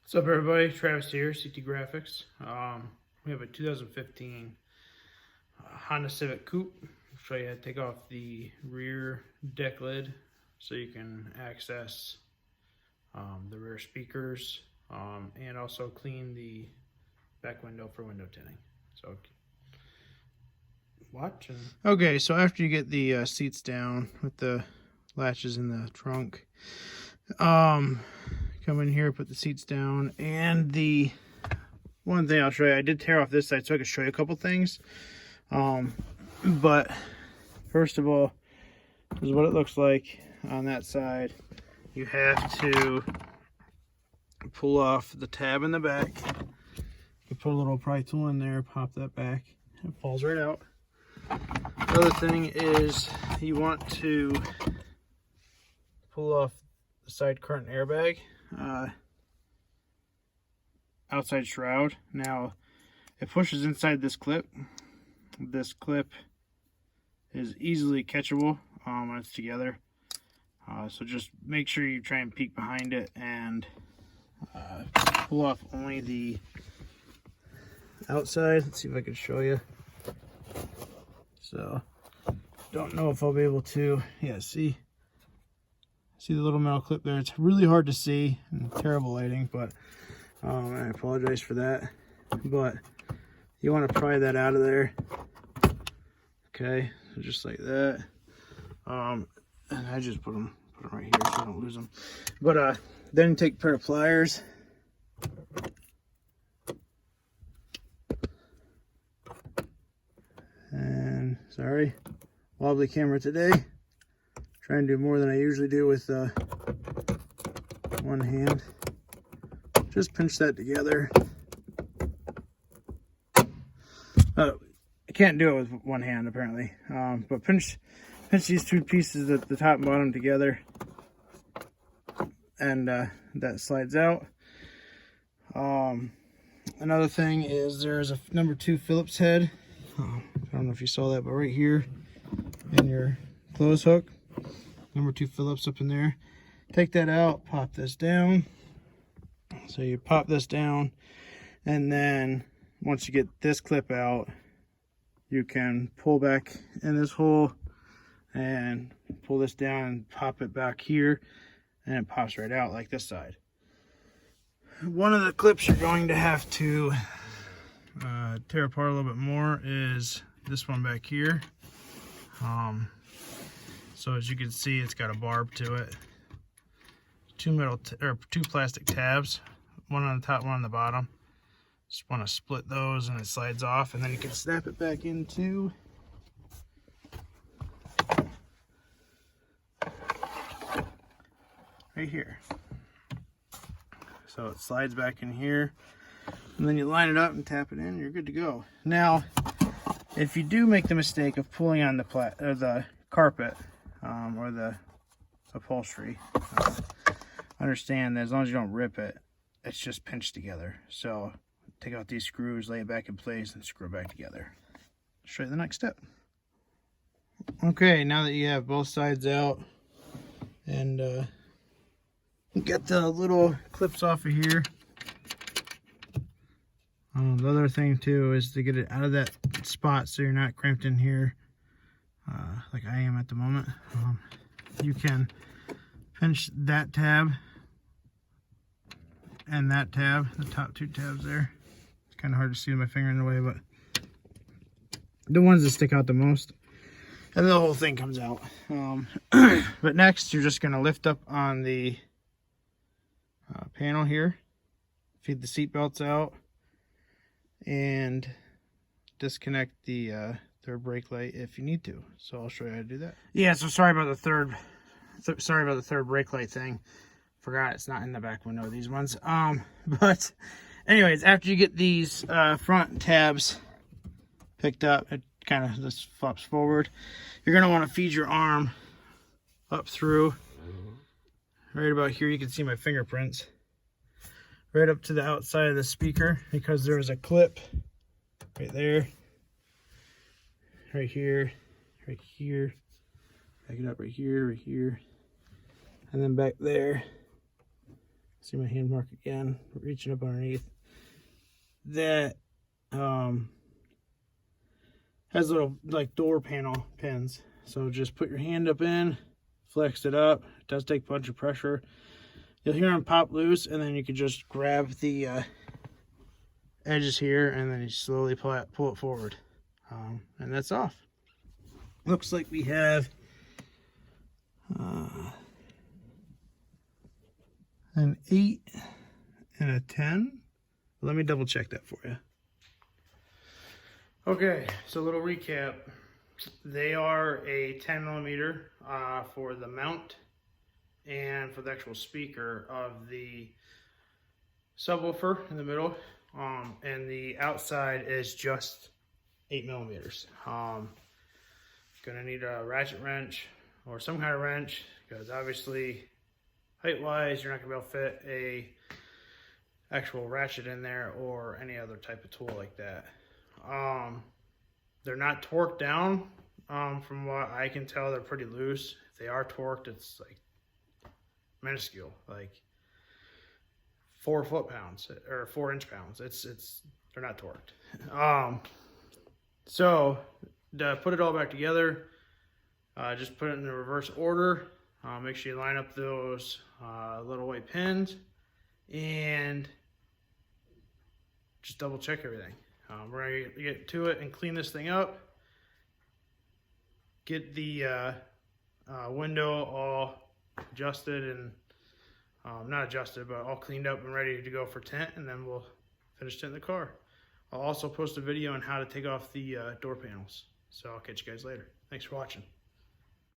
What's up, everybody? Travis here, CT Graphics. We have a 2015 Honda Civic coupe. I'll show you how to take off the rear deck lid so you can access the rear speakers and also clean the back window for window tinting. So watch. Okay, so after you get the seats down with the latches in the trunk, come in here, put the seats down, and the one thing I'll show you, I did tear off this side so I could show you a couple things. But first of all, this is what it looks like on that side. You have to pull off the tab in the back. You put a little pry tool in there, pop that back, it falls right out. The other thing is you want to pull off the side curtain airbag. Outside shroud. Now it pushes inside this clip. This clip is easily catchable when it's together, so just make sure you try and peek behind it and pull off only the outside. Let's see if I can show you. So don't know if I'll be able to. Yeah, see the little metal clip there? It's really hard to see and terrible lighting, but I apologize for that. But you want to pry that out of there. Okay, so just like that. And I just put them right here so I don't lose them. But then take a pair of pliers. And sorry, wobbly camera today. Trying to do more than I usually do with one hand. Just pinch that together. I can't do it with one hand apparently, but pinch these two pieces at the top and bottom together, and that slides out. Another thing is there's a number 2 Phillips head. I don't know if you saw that, but right here in your clothes hook. Number 2 Phillips up in there. Take that out, pop this down. So you pop this down, and then once you get this clip out, you can pull back in this hole and pull this down and pop it back here, and it pops right out like this side. One of the clips you're going to have to tear apart a little bit more is this one back here. So as you can see, it's got a barb to it. Two plastic tabs, one on the top, one on the bottom. Just want to split those and it slides off, and then you can snap it back into right here. So it slides back in here, and then you line it up and tap it in, you're good to go. Now, if you do make the mistake of pulling on the carpet or the upholstery, understand that as long as you don't rip it, it's just pinched together. So take out these screws, lay it back in place, and screw it back together. I'll show you the next step. Okay, now that you have both sides out and get the little clips off of here, the other thing too is to get it out of that spot so you're not cramped in here like I am at the moment. You can pinch that tab and that tab, the top 2 tabs there. It's kind of hard to see with my finger in the way, but the ones that stick out the most, and the whole thing comes out. But next, you're just going to lift up on the panel here, feed the seat belts out, and disconnect the third brake light if you need to. So I'll show you how to do that. Yeah, so sorry about the third brake light thing. Forgot it's not in the back window, these ones. But anyways, after you get these front tabs picked up, it kind of just flops forward. You're going to want to feed your arm up through right about here. You can see my fingerprints right up to the outside of the speaker, because there is a clip right there, right here, right here, back it up right here, and then back there. See my hand mark again, reaching up underneath. That has little like door panel pins. So just put your hand up in, flex it up. It does take a bunch of pressure. You'll hear them pop loose, and then you can just grab the edges here, and then you slowly pull it forward. And that's off. Looks like we have an 8 and a 10. Let me double check that for you. Okay, so a little recap. They are a 10 millimeter for the mount and for the actual speaker of the subwoofer in the middle. And the outside is just 8 millimeters. Gonna need a ratchet wrench or some kind of wrench, because obviously height-wise you're not gonna be able to fit a actual ratchet in there or any other type of tool like that. They're not torqued down. From what I can tell, they're pretty loose. If they are torqued, it's like minuscule, like 4 foot-pounds or 4 inch-pounds. They're not torqued. So to put it all back together, just put it in the reverse order. Make sure you line up those little white pins and just double check everything. We're gonna get to it and clean this thing up. Get the window all adjusted and not adjusted, but all cleaned up and ready to go for tint, and then we'll finish tinting the car. I'll also post a video on how to take off the door panels. So I'll catch you guys later. Thanks for watching.